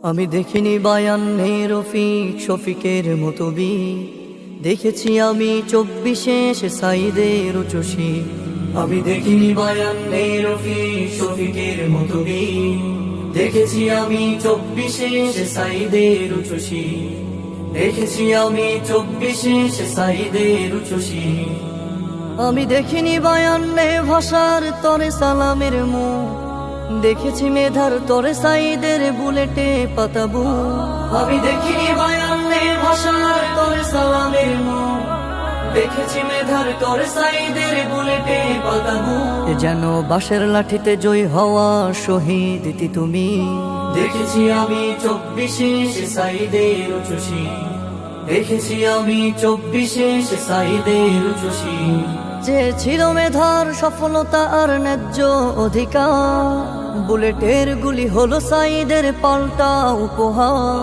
আমি দেখিনি বায়ান্নে রফিক শফিকের মতো বি, দেখেছি আমি 24 সাইদের উচ্চসী। আমি দেখিনি বায়ান্নে রফিক শফিকের মতো বি, দেখেছি আমি 24 সাইদের উচ্চসী। দেখেছি আমি 24 সাইদের উচ্চসী। আমি দেখিনি বায়ান্নে ভাষার তরে সালামের মুখ, দেখেছি মেধার তরে সাইদের বুলেটে পাতাবু। আমি দেখিনি বায়ান্নে ভাষার তরে সালামের মুখ, দেখেছি মেধার তরে সাইদের বুলেটে পাতাবু। যেন বাঁশের লাঠিতে জয় হওয়া শহীদ তুমি। দেখেছি আমি 24 সাইদের উচ্চসী। দেখেছি আমি 24 সাইদের উচ্চসী। যে ছিল মেধার সফলতা আর ন্যায্য অধিকার, বুলেটের গুলি হলো সাইদের পাল্টা উপহার।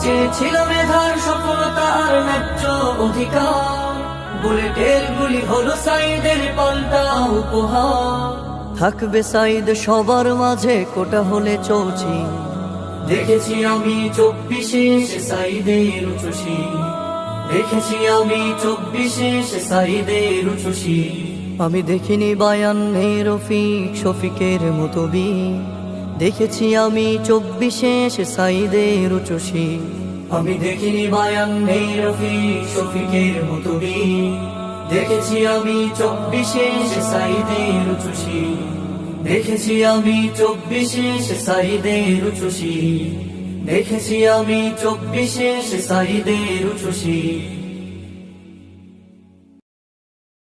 যে ছিল মেধার সফলতা আর ন্যায্য অধিকার, বুলেটের গুলি হলো সাইদের পাল্টা উপহার। থাকবে সাইদ সবার মাঝে কোটা হলে চৌচি। দেখেছি আমি 24 সাইদের উচ্চসী। দেখেছি আমি 24 সাইদের উচ্চসী। আমি দেখিনি বায়ান্নে রফিক শফিকের মতো বি, দেখেছি আমি 24 সাইদের উচ্চসী। আমি দেখিনি বায়ান্নে রফিক শফিকের মতো বি, দেখেছি আমি 24 সাইদের উচ্চসী। দেখেছি আমি 24 সাইদের উচ্চসী। দেখেছি আমি 24 সাইদের উচ্চসী।